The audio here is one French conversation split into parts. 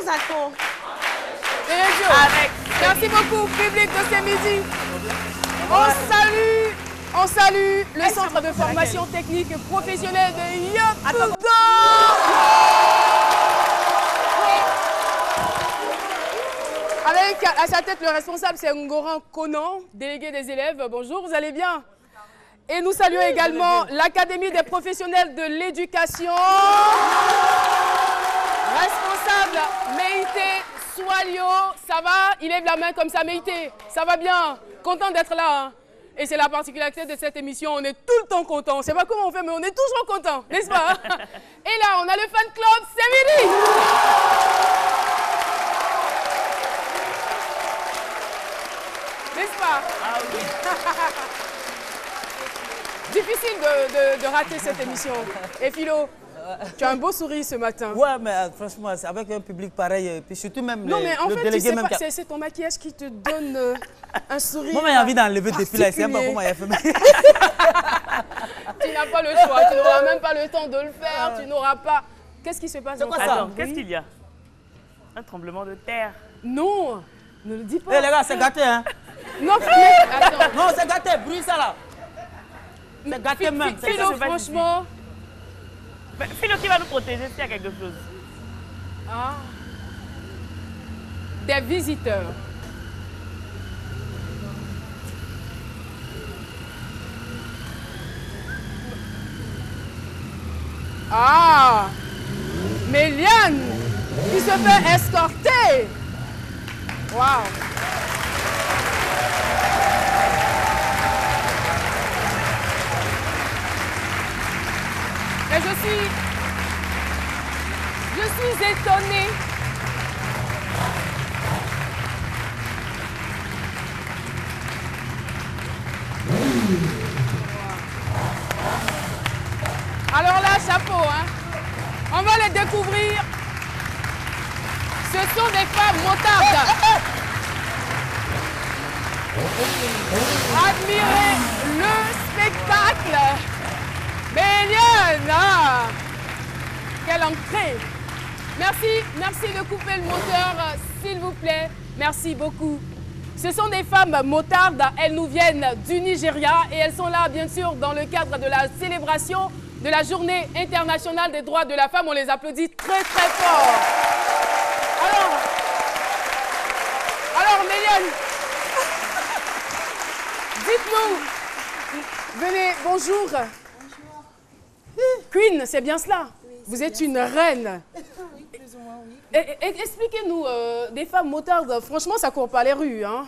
Zacon. Merci beaucoup, public de ce midi. On salue le centre de formation technique professionnelle de Yopougon. Avec à sa tête le responsable, c'est Ngoran Conan, délégué des élèves. Bonjour, vous allez bien? Et nous saluons également l'Académie des professionnels de l'éducation. Responsable, Meïté Swalio, ça va? Il lève la main comme ça, Meïté. Ça va bien? Content d'être là. Hein? Et c'est la particularité de cette émission, on est tout le temps content. On ne sait pas comment on fait, mais on est toujours content, n'est-ce pas? Et là, on a le fan club, c'est Midi. N'est-ce pas? Ah oui. Difficile de rater cette émission. Et Philo, tu as un beau sourire ce matin. Ouais, mais franchement, avec un public pareil, et puis surtout même non, mais en le fait, délégué tu sais même. pas, c'est ton maquillage qui te donne un sourire. Moi, j'ai envie d'enlever des fils là, c'est pas comment il a fait. Tu n'as pas le choix, tu n'auras même pas le temps de le faire, tu n'auras pas... Qu'est-ce qui se passe? C'est quoi ça? Attends, qu'est-ce qu'il y a? Un tremblement de terre. Non, ne le dis pas. Eh les gars, c'est gâté, hein? Non, mais attends. Non, c'est gâté, bruit ça là. C'est gâté même. Philo, franchement... Philo qui va nous protéger s'il y a quelque chose. Ah. Des visiteurs. Ah, Méliane qui se fait escorter. Waouh. Et je suis étonnée. Alors là, chapeau, hein. On va les découvrir. Ce sont des femmes motardes. Admirez le spectacle. Méliane, ah, quelle entrée. Merci de couper le moteur, s'il vous plaît. Merci beaucoup. Ce sont des femmes motardes, elles nous viennent du Nigeria et elles sont là, bien sûr, dans le cadre de la célébration de la Journée internationale des droits de la femme. On les applaudit très, très fort. Alors Méliane, dites-nous, venez, bonjour. Queen, c'est bien cela? Oui, vous êtes une reine. Oui, plus ou moins, oui. Expliquez-nous, des femmes motardes, franchement, ça ne court pas les rues, hein?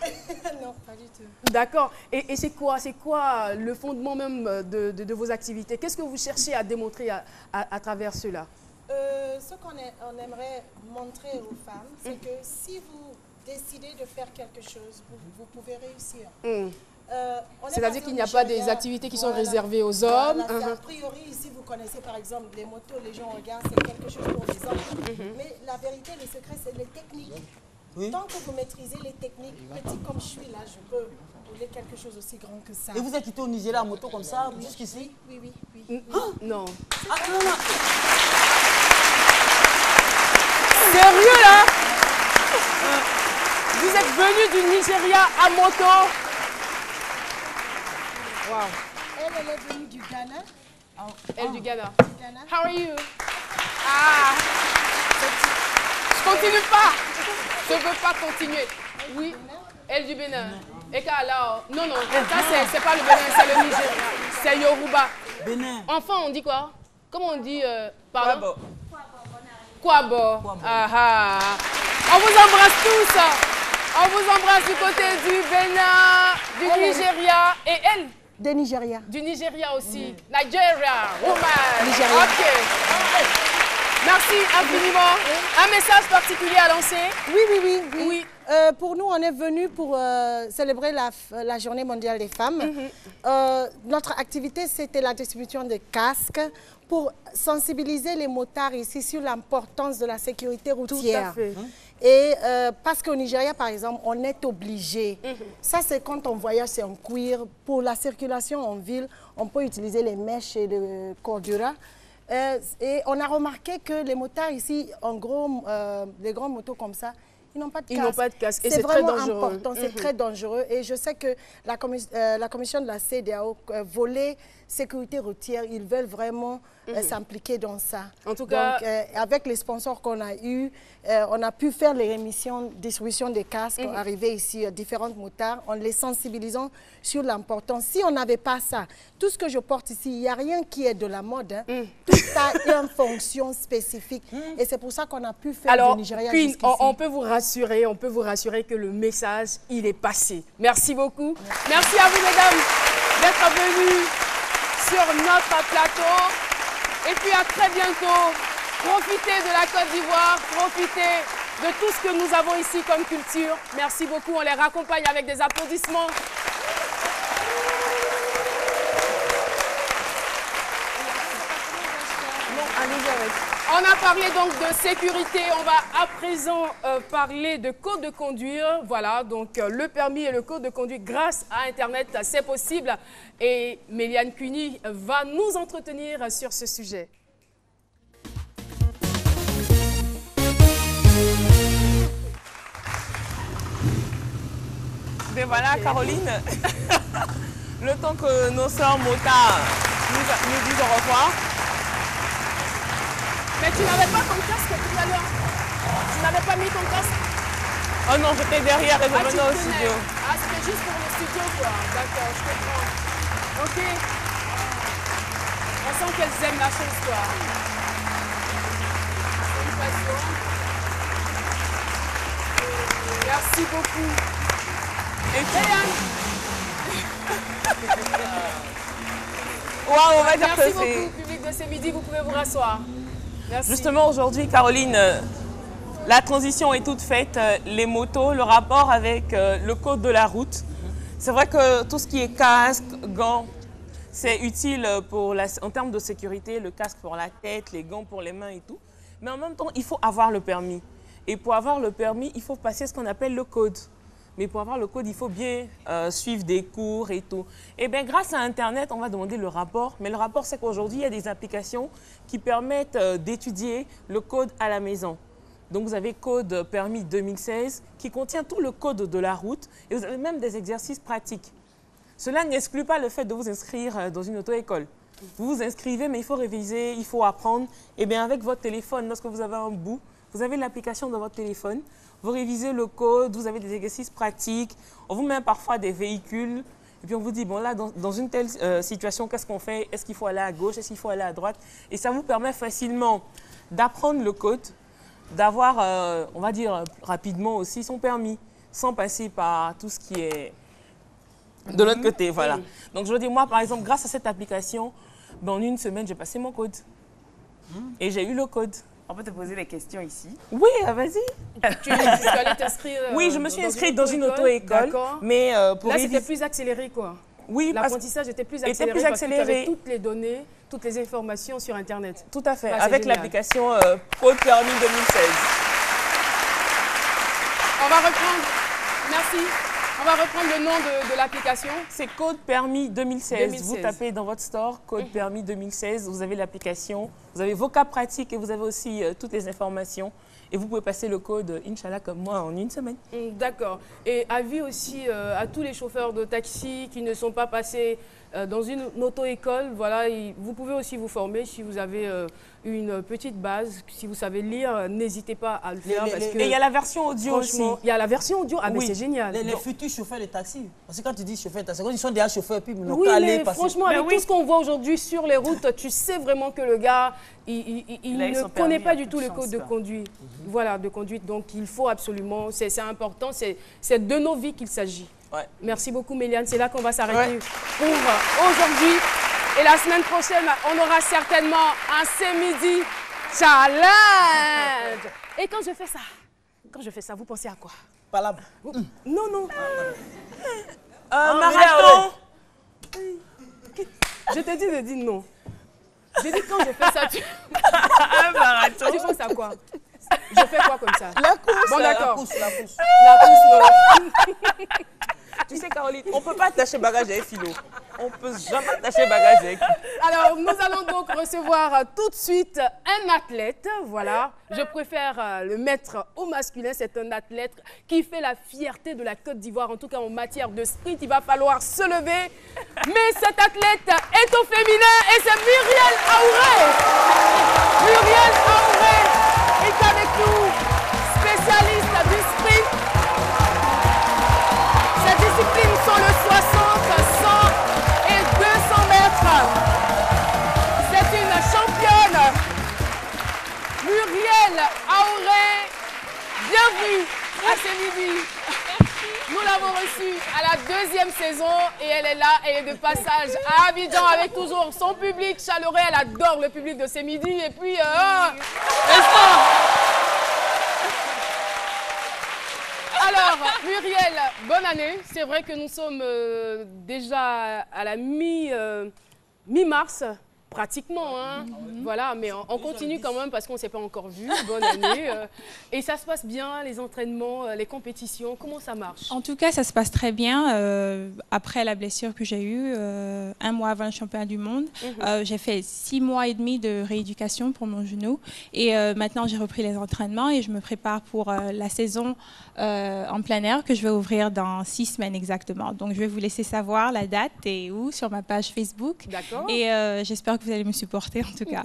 Non, pas du tout. D'accord. Et c'est quoi le fondement même de vos activités? Qu'est-ce que vous cherchez à démontrer à travers cela? Ce qu'on aimerait montrer aux femmes, c'est que si vous décidez de faire quelque chose, vous pouvez réussir. C'est-à-dire qu'il n'y a pas des activités qui sont réservées aux hommes. A priori, ici, vous connaissez par exemple les motos, les gens regardent, c'est quelque chose pour les hommes. Mais la vérité, le secret, c'est les techniques. Oui. Tant que vous maîtrisez les techniques, petit comme je suis là, je peux rouler quelque chose aussi grand que ça. Et vous êtes quitté au Nigeria en moto comme ça, jusqu'ici? Oui. Non. Ah, non. Sérieux là? Vous êtes venu du Nigeria à moto? Wow. Elle est venue du Ghana. Elle du Ghana. How are you? Ah, je continue pas. Je ne veux pas continuer. Oui, elle du Bénin. Et alors, non, ça c'est pas le Bénin, c'est le Nigeria. C'est Yoruba. Bénin. Enfant, on dit quoi? Comment on dit, pardon? Kwabo. Ah. On vous embrasse tous. On vous embrasse du côté du Bénin, du Nigeria. Et elle? De Nigeria. Du Nigeria aussi. Nigeria, woman. Nigeria. Ok. Merci infiniment. Un message particulier à lancer? Oui. Pour nous, on est venus pour célébrer la Journée mondiale des femmes. Notre activité, c'était la distribution de casques pour sensibiliser les motards ici sur l'importance de la sécurité routière. Tout à fait. Et parce qu'au Nigeria, par exemple, on est obligé. Ça, c'est quand on voyage, c'est en cuir. Pour la circulation en ville, on peut utiliser les mèches et le cordura. Et on a remarqué que les motards ici, en gros, les grandes motos comme ça, ils n'ont pas de casque. Ils n'ont pas de casque et c'est vraiment important, c'est très dangereux. Et je sais que la commission de la CEDEAO, volet sécurité routière, ils veulent vraiment s'impliquer dans ça. En tout cas, donc, avec les sponsors qu'on a eus, on a pu faire les émissions, distribution des casques, arriver ici, différentes motards, en les sensibilisant sur l'importance. Si on n'avait pas ça, tout ce que je porte ici, il n'y a rien qui est de la mode. Hein. Tout a une fonction spécifique. Et c'est pour ça qu'on a pu faire alors, du Nigeria Queen, jusqu'ici. on peut vous rassurer que le message, il est passé. Merci beaucoup. Merci à vous, mesdames, d'être venues sur notre plateau. Et puis à très bientôt. Profitez de la Côte d'Ivoire, profitez de tout ce que nous avons ici comme culture. Merci beaucoup. On les raccompagne avec des applaudissements. On a parlé donc de sécurité, on va à présent parler de code de conduire. Voilà, donc le permis et le code de conduite grâce à Internet, c'est possible. Et Méliane Cuny va nous entretenir sur ce sujet. Mais voilà, Caroline, le temps que nos sœurs motards nous disent au revoir. Mais tu n'avais pas ton casque tout à l'heure. Tu n'avais pas mis ton casque. Oh non, j'étais derrière et je venais au studio. Ah, c'était juste pour le studio, quoi. D'accord, je comprends. Ok. On sent qu'elles aiment la chose, quoi. C'est une passion. Merci beaucoup. Et Wow, on va dire que merci c'est... beaucoup, public de ce midi. Vous pouvez vous rasseoir. Merci. Justement, aujourd'hui, Caroline, la transition est toute faite. Les motos, le rapport avec le code de la route. C'est vrai que tout ce qui est casque, gants, c'est utile en termes de sécurité, le casque pour la tête, les gants pour les mains et tout. Mais en même temps, il faut avoir le permis. Et pour avoir le permis, il faut passer ce qu'on appelle le code. Mais pour avoir le code, il faut bien suivre des cours et tout. Et bien, grâce à Internet, on va demander le rapport. Mais le rapport, c'est qu'aujourd'hui, il y a des applications qui permettent d'étudier le code à la maison. Donc, vous avez Code Permis 2016 qui contient tout le code de la route. Et vous avez même des exercices pratiques. Cela n'exclut pas le fait de vous inscrire dans une auto-école. Vous vous inscrivez, mais il faut réviser, il faut apprendre. Et bien, avec votre téléphone, lorsque vous avez un bout, vous avez l'application dans votre téléphone. Vous révisez le code, vous avez des exercices pratiques, on vous met parfois des véhicules, et puis on vous dit, bon là, dans une telle situation, qu'est-ce qu'on fait? Est-ce qu'il faut aller à gauche? Est-ce qu'il faut aller à droite? Et ça vous permet facilement d'apprendre le code, d'avoir, on va dire, rapidement aussi son permis, sans passer par tout ce qui est de l'autre côté, voilà. Donc je veux dire, moi, par exemple, grâce à cette application, ben, en une semaine, j'ai passé mon code. Et j'ai eu le code. On peut te poser des questions ici. Oui, vas-y. Tu es allée t'inscrire Oui, je me suis inscrite dans une auto-école. Mais pour là, c'était plus accéléré, quoi. Oui, l'apprentissage était plus accéléré parce que tu avais toutes les données, toutes les informations sur Internet. Tout à fait, Là, avec l'application Code Permis 2016. On va reprendre, merci. On va reprendre le nom de l'application. C'est Code Permis 2016. Vous tapez dans votre store Code Permis 2016, vous avez l'application, vous avez vos cas pratiques et vous avez aussi toutes les informations. Et vous pouvez passer le code, Inch'Allah, comme moi, en une semaine. D'accord. Et avis aussi à tous les chauffeurs de taxi qui ne sont pas passés dans une auto-école, voilà, vous pouvez aussi vous former si vous avez une petite base. Si vous savez lire, n'hésitez pas à le faire. Et il y a la version audio aussi. Il y a la version audio, ah, mais c'est génial. Les futurs chauffeurs de taxi. Parce que quand tu dis chauffeur de taxi, ils sont déjà chauffeurs, puis ils oui, mais franchement, avec tout ce qu'on voit aujourd'hui sur les routes, tu sais vraiment que le gars, il ne connaît pas du tout le code de conduite. Voilà, de conduite. Donc, il faut absolument, c'est important, c'est de nos vies qu'il s'agit. Ouais. Merci beaucoup, Méliane. C'est là qu'on va s'arrêter pour aujourd'hui. Et la semaine prochaine, on aura certainement un C-Midi Challenge. Et quand je fais ça, vous pensez à quoi? Palabre. Non, non. Marathon. Je t'ai dit de dire non. J'ai dit quand je fais ça, tu... Un marathon. Tu penses à quoi? Je fais quoi comme ça? La course. Bon, d'accord. La course. La course, non. Tu sais, Caroline, on ne peut pas attacher bagage à un philo. On ne peut jamais attacher bagage avec. Alors, nous allons donc recevoir tout de suite un athlète. Voilà, je préfère le mettre au masculin. C'est un athlète qui fait la fierté de la Côte d'Ivoire. En tout cas, en matière de sprint, il va falloir se lever. Mais cet athlète est au féminin et c'est Muriel Aouré. Muriel Aouré est avec nous, spécialiste du sprint. Ses disciplines sont le 60, 100 et 200 mètres. C'est une championne. Muriel Aouré, bienvenue à ce midi. Nous l'avons reçue à la 2e saison et elle est là, elle est de passage à Abidjan avec toujours son public chaleureux. Elle adore le public de ces midis et puis... Alors, Muriel, bonne année. C'est vrai que nous sommes déjà à la mi-mars, pratiquement. Hein. Voilà, mais on continue quand même parce qu'on ne s'est pas encore vu. Bonne année. Et ça se passe bien, les entraînements, les compétitions, comment ça marche? En tout cas, ça se passe très bien. Après la blessure que j'ai eue, 1 mois avant le championnat du monde, j'ai fait 6 mois et demi de rééducation pour mon genou. Et maintenant, j'ai repris les entraînements et je me prépare pour la saison en plein air que je vais ouvrir dans 6 semaines exactement. Donc, je vais vous laisser savoir la date et où sur ma page Facebook. D'accord. Et j'espère que vous allez me supporter en tout cas.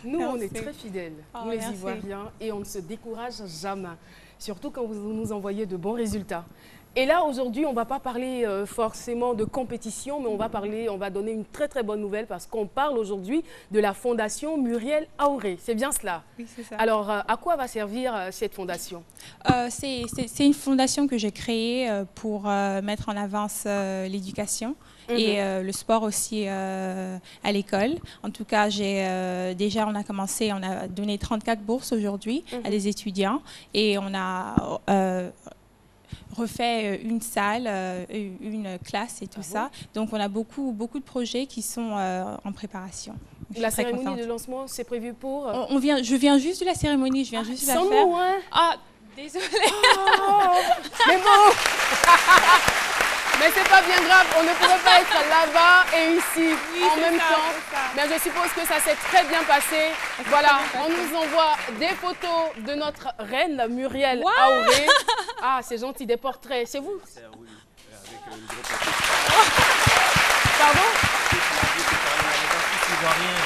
Nous, on est très fidèles, nous les merci. Ivoiriens, et on ne se décourage jamais, surtout quand vous nous envoyez de bons résultats. Et là, aujourd'hui, on ne va pas parler forcément de compétition, mais on va donner une très très bonne nouvelle parce qu'on parle aujourd'hui de la fondation Muriel Aouré. C'est bien cela? Oui, c'est ça. Alors, à quoi va servir cette fondation? C'est une fondation que j'ai créée pour mettre en avance l'éducation et le sport aussi à l'école. En tout cas, déjà, on a commencé, on a donné 34 bourses aujourd'hui à des étudiants et on a refait une salle, une classe et tout ça. Donc, on a beaucoup de projets qui sont en préparation. La cérémonie de lancement, c'est prévu pour... Je viens juste de la cérémonie, je viens juste de la sans faire. nous, hein? Ah, désolée. Mais bon, mais c'est pas bien grave, on ne pourrait pas être là-bas et ici en même temps. Mais je suppose que ça s'est très bien passé. Voilà, on nous envoie des photos de notre reine Muriel Aouré. Ah, c'est gentil, des portraits. C'est vous? Oui, avec une grosse Pardon? Ivoiriens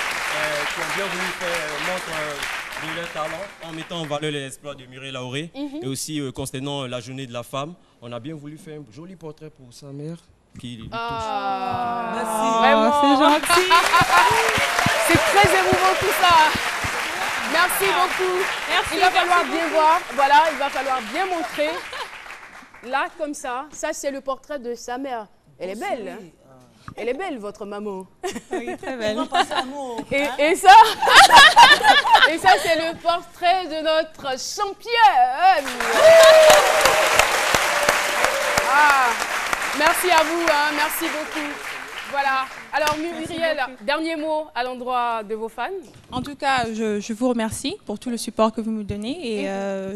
qui ont bien voulu faire montre de leur talent en mettant en valeur les exploits de Muriel Aouré et aussi concernant la journée de la femme. On a bien voulu faire un joli portrait pour sa mère qui lui touche. Merci. Vraiment, c'est gentil. C'est très émouvant tout ça. Merci beaucoup. Merci, Il va falloir merci bien beaucoup. voir. Voilà, il va falloir bien montrer. Là, comme ça c'est le portrait de sa mère. Elle est belle, hein? Elle est belle, votre maman. Oui, très belle. Et ça, et ça c'est le portrait de notre championne. Ah, merci à vous, hein, merci beaucoup. Voilà. Alors Muriel, dernier mot à l'endroit de vos fans. En tout cas, je vous remercie pour tout le support que vous me donnez et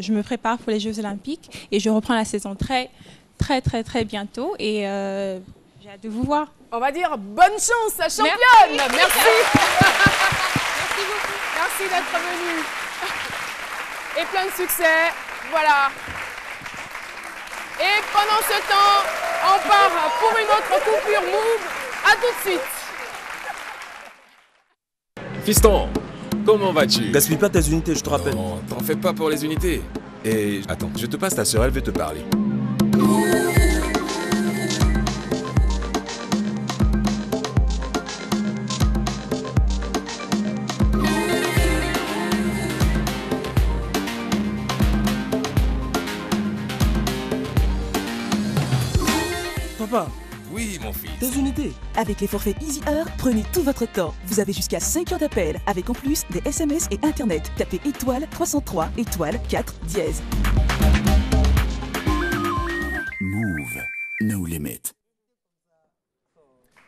je me prépare pour les Jeux Olympiques et je reprends la saison très bientôt et j'ai hâte de vous voir. On va dire bonne chance, championne. Merci. Merci beaucoup. Merci d'être venue. Et plein de succès. Voilà. Et pendant ce temps, on part pour une autre coupure move. À tout de suite. Fiston, comment vas-tu? Gaspille pas tes unités, je te rappelle. Oh, t'en fais pas pour les unités. Et attends, je te passe ta sœur, elle veut te parler. Papa, Oui, mon fils. tes unités. Avec les forfaits Easy Heure, prenez tout votre temps. Vous avez jusqu'à 5 heures d'appel, avec en plus des SMS et Internet. Tapez étoile 303, étoile 4, dièse. Move, no limit.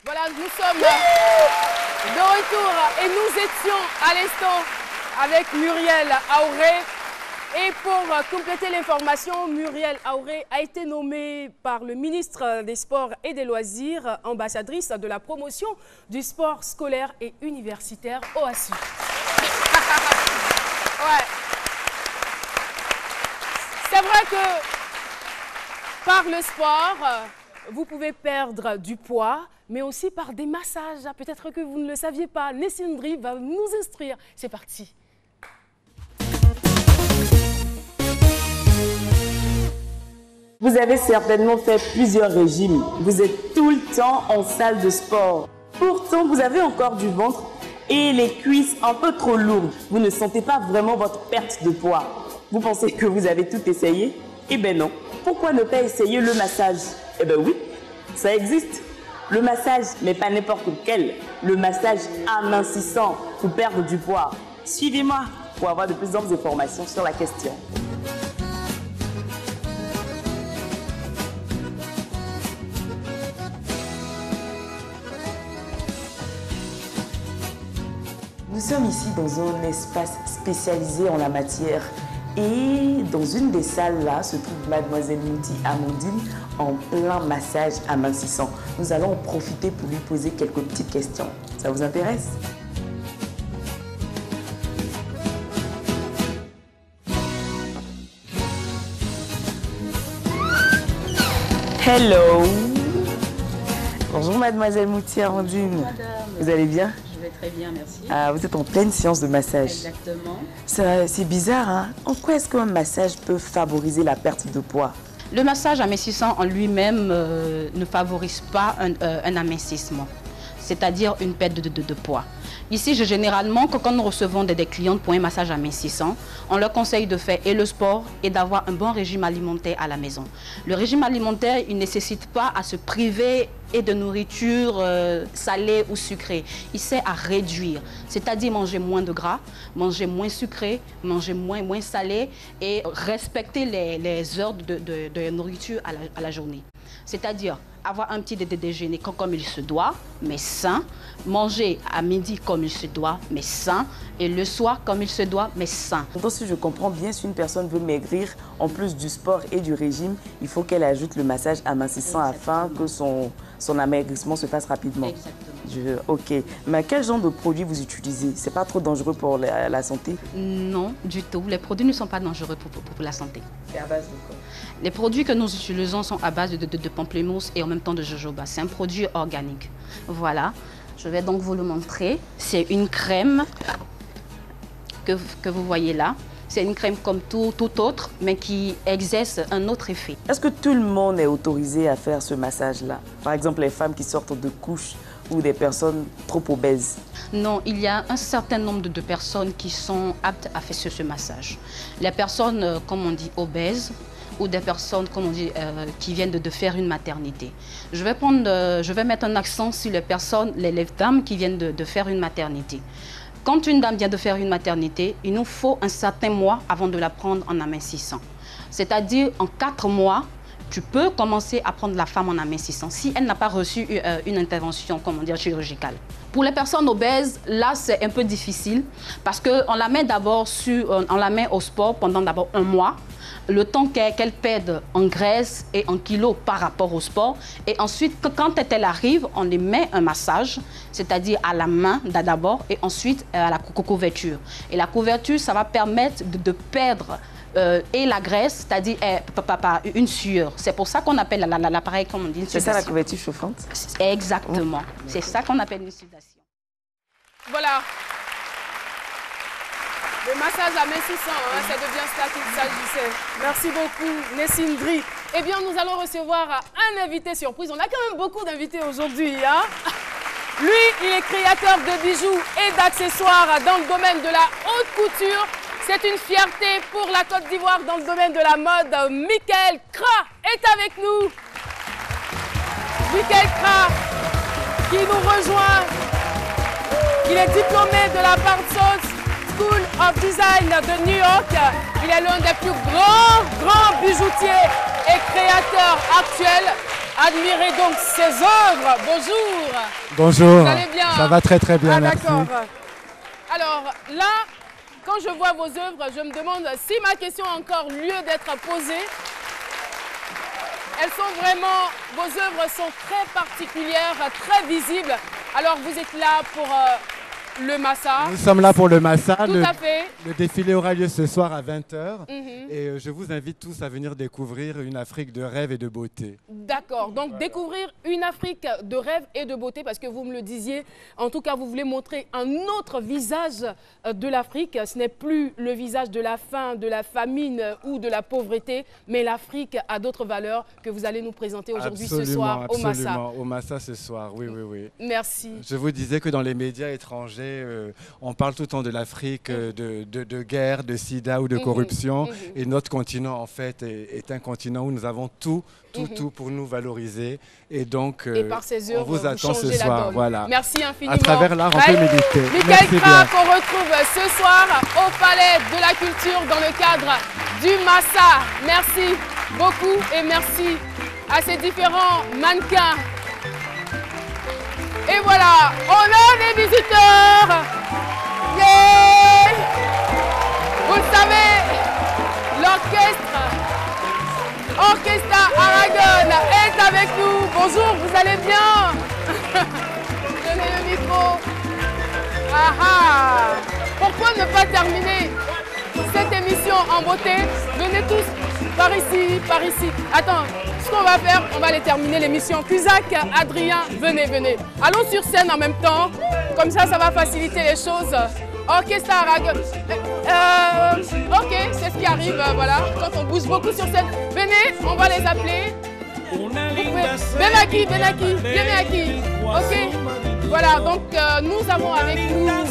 Voilà, nous sommes de retour et nous étions à l'instant avec Muriel Aouré. Et pour compléter l'information, Muriel Auré a été nommée par le ministre des Sports et des Loisirs ambassadrice de la promotion du sport scolaire et universitaire OASU. Ouais. C'est vrai que par le sport, vous pouvez perdre du poids, mais aussi par des massages. Peut-être que vous ne le saviez pas. Nessine Dri va nous instruire. C'est parti. Vous avez certainement fait plusieurs régimes. Vous êtes tout le temps en salle de sport. Pourtant, vous avez encore du ventre et les cuisses un peu trop lourdes. Vous ne sentez pas vraiment votre perte de poids. Vous pensez que vous avez tout essayé? Eh bien non. Pourquoi ne pas essayer le massage? Eh bien oui, ça existe. Le massage, mais pas n'importe lequel. Le massage amincissant pour perdre du poids. Suivez-moi pour avoir de plus d'amples informations sur la question. Nous sommes ici dans un espace spécialisé en la matière et dans une des salles là se trouve Mademoiselle Mouti Amandine en plein massage amincissant. Nous allons en profiter pour lui poser quelques petites questions. Ça vous intéresse? Hello! Bonjour Mademoiselle Mouti Amandine. Madame. Vous allez bien? Je vais très bien, merci. Ah, vous êtes en pleine séance de massage. Exactement. C'est bizarre, hein? En quoi est-ce qu'un massage peut favoriser la perte de poids? Le massage amincissant en lui-même ne favorise pas un amincissement, c'est-à-dire une perte de poids. Ici, généralement, quand nous recevons des clientes pour un massage amincissant, on leur conseille de faire et le sport et d'avoir un bon régime alimentaire à la maison. Le régime alimentaire, il ne nécessite pas à se priver et de nourriture salée ou sucrée. Il sert à réduire, c'est-à-dire manger moins de gras, manger moins sucré, manger moins salé et respecter les heures de nourriture à la journée. C'est-à-dire avoir un petit déjeuner comme il se doit, mais sain, manger à midi comme il se doit, mais sain, et le soir comme il se doit, mais sain. Donc si je comprends bien, si une personne veut maigrir, en plus du sport et du régime, il faut qu'elle ajoute le massage amincissant afin que son amaigrissement se fasse rapidement. Exactement. Ok. Mais quel genre de produit vous utilisez? C'est pas trop dangereux pour la santé? Non, du tout. Les produits ne sont pas dangereux pour la santé. C'est à base de quoi? Les produits que nous utilisons sont à base de pamplemousse et en même temps de jojoba. C'est un produit organique. Voilà. Je vais donc vous le montrer. C'est une crème que vous voyez là. C'est une crème comme tout autre, mais qui exerce un autre effet. Est-ce que tout le monde est autorisé à faire ce massage-là? Par exemple, les femmes qui sortent de couches ou des personnes trop obèses? Non, il y a un certain nombre de personnes qui sont aptes à faire ce massage. Les personnes, comme on dit, obèses, ou des personnes, comme on dit, qui viennent de faire une maternité. Je vais mettre un accent sur les personnes, les dames qui viennent de faire une maternité. Quand une dame vient de faire une maternité, il nous faut un certain mois avant de la prendre en amincissant. C'est-à-dire, en 4 mois, tu peux commencer à prendre la femme en amincissant si elle n'a pas reçu une intervention, comment dire, chirurgicale. Pour les personnes obèses, là, c'est un peu difficile parce qu'on la met d'abord au sport pendant d'abord 1 mois. Le temps qu'elle perde en graisse et en kilos par rapport au sport. Et ensuite, quand elle arrive, on lui met un massage, c'est-à-dire à la main d'abord et ensuite à la couverture. Et la couverture, ça va permettre de perdre et la graisse, c'est-à-dire une sueur. C'est pour ça qu'on appelle l'appareil, comme on dit, une sudation. C'est ça la couverture chauffante? Exactement. C'est ça qu'on appelle une sudation. Voilà. Le massage amincissant, hein, ça devient ça qu'il s'agissait. Merci beaucoup, Nessine Dri. Eh bien, nous allons recevoir un invité surprise. On a quand même beaucoup d'invités aujourd'hui. Hein? Lui, il est créateur de bijoux et d'accessoires dans le domaine de la haute couture. C'est une fierté pour la Côte d'Ivoire dans le domaine de la mode. Michael Kra est avec nous. Michael Kra, qui nous rejoint. Il est diplômé de la Parsons School of Design de New York. Il est l'un des plus grands bijoutiers et créateurs actuels. Admirez donc ses œuvres. Bonjour. Bonjour. Vous allez bien? Ça va très très bien, merci. D'accord. Alors là, quand je vois vos œuvres, je me demande si ma question a encore lieu d'être posée. Elles sont vraiment, vos œuvres sont très particulières, très visibles. Alors vous êtes là pour le Massa. Nous sommes là pour le Massa. Tout à fait. Le défilé aura lieu ce soir à 20h. Et je vous invite tous à venir découvrir une Afrique de rêve et de beauté. D'accord. Donc découvrir une Afrique de rêve et de beauté, parce que vous me le disiez, en tout cas vous voulez montrer un autre visage de l'Afrique. Ce n'est plus le visage de la faim, de la famine ou de la pauvreté, mais l'Afrique a d'autres valeurs que vous allez nous présenter aujourd'hui ce soir au Massa. Absolument, au Massa ce soir, oui, oui, oui. Merci. Je vous disais que dans les médias étrangers, on parle tout le temps de l'Afrique, de guerre, de sida ou de corruption. Et notre continent, en fait, est un continent où nous avons tout pour nous valoriser. Et donc, et par ces œuvres, on vous attend ce soir. Voilà. Merci infiniment. À travers l'art, on peut méditer. Michael Kra, qu'on retrouve ce soir au Palais de la Culture dans le cadre du Massa. Merci beaucoup et merci à ces différents mannequins. Et voilà, on a des visiteurs. Yeah! Vous le savez, l'orchestre Orchestra Aragon est avec nous. Bonjour, vous allez bien? Donnez le micro. Ah ah! Pourquoi ne pas terminer cette émission en beauté? Venez tous par ici, par ici. Attends, ce qu'on va faire, on va aller terminer l'émission. Cusack, Adrien, venez, venez. Allons sur scène en même temps. Comme ça, ça va faciliter les choses. Orchestra Aragon. Ok, c'est ce qui arrive, voilà, quand on bouge beaucoup sur scène. Venez, on va les appeler. Benaki, Benaki. Ok. Voilà, donc nous avons avec nous M.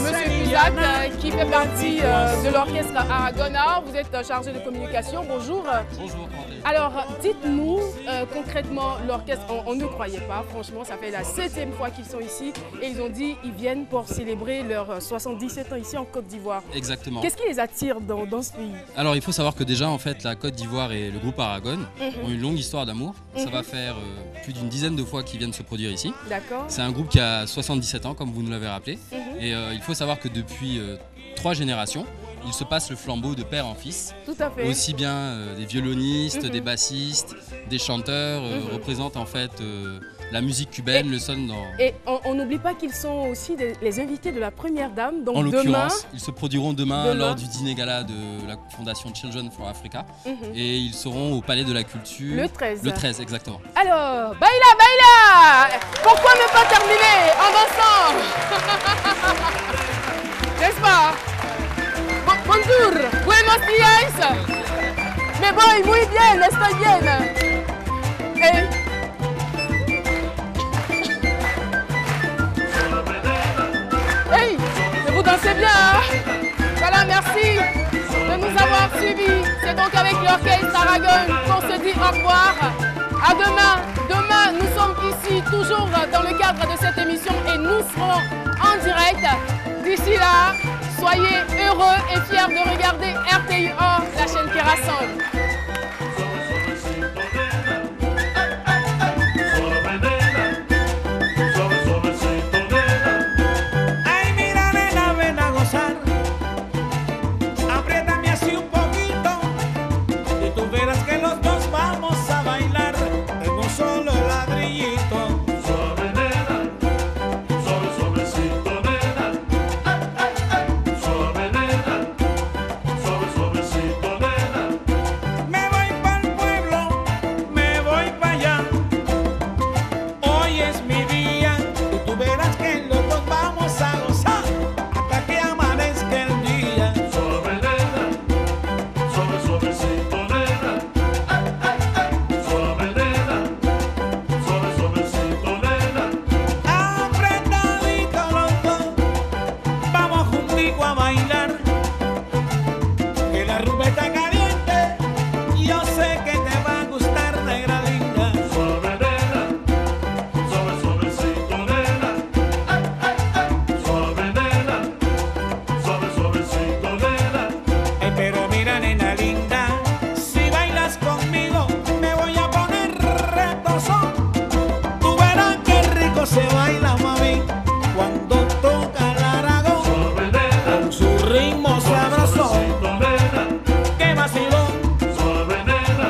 Cusack qui fait partie de l'orchestre Aragona. Vous êtes chargé de communication. Bonjour. Bonjour. Alors, dites-nous concrètement l'orchestre. On ne croyait pas, franchement, ça fait la 7e fois qu'ils sont ici et ils ont dit qu'ils viennent pour célébrer leurs 77 ans ici en Côte d'Ivoire. Exactement. Qu'est-ce qui les attire dans ce pays? Alors, il faut savoir que déjà, en fait, la Côte d'Ivoire et le groupe Aragon ont une longue histoire d'amour. Ça va faire plus d'une dizaine de fois qu'ils viennent se produire ici. D'accord. C'est un groupe qui a 77 ans, comme vous nous l'avez rappelé. Et il faut savoir que depuis 3 générations, il se passe le flambeau de père en fils. Tout à fait. Aussi bien des violonistes, des bassistes, des chanteurs représentent en fait la musique cubaine, le son dans... Et on n'oublie pas qu'ils sont aussi les invités de la première dame. Donc en demain, l'occurrence, ils se produiront demain lors du dîner gala de la fondation Children for Africa. Et ils seront au Palais de la Culture. Le 13. Le 13, exactement. Alors, baila, baila! Pourquoi ne pas terminer en dansant? N'est-ce pas? Bonjour, buenos días. Me voy muy bien, estoy bien. Hey, mais vous dansez bien, hein? Voilà, merci de nous avoir suivis. C'est donc avec l'orchestre Aragon qu'on se dit au revoir. À demain. Demain, nous sommes ici, toujours dans le cadre de cette émission et nous serons en direct. D'ici là, soyez heureux et fiers de regarder RTI1, la chaîne qui rassemble.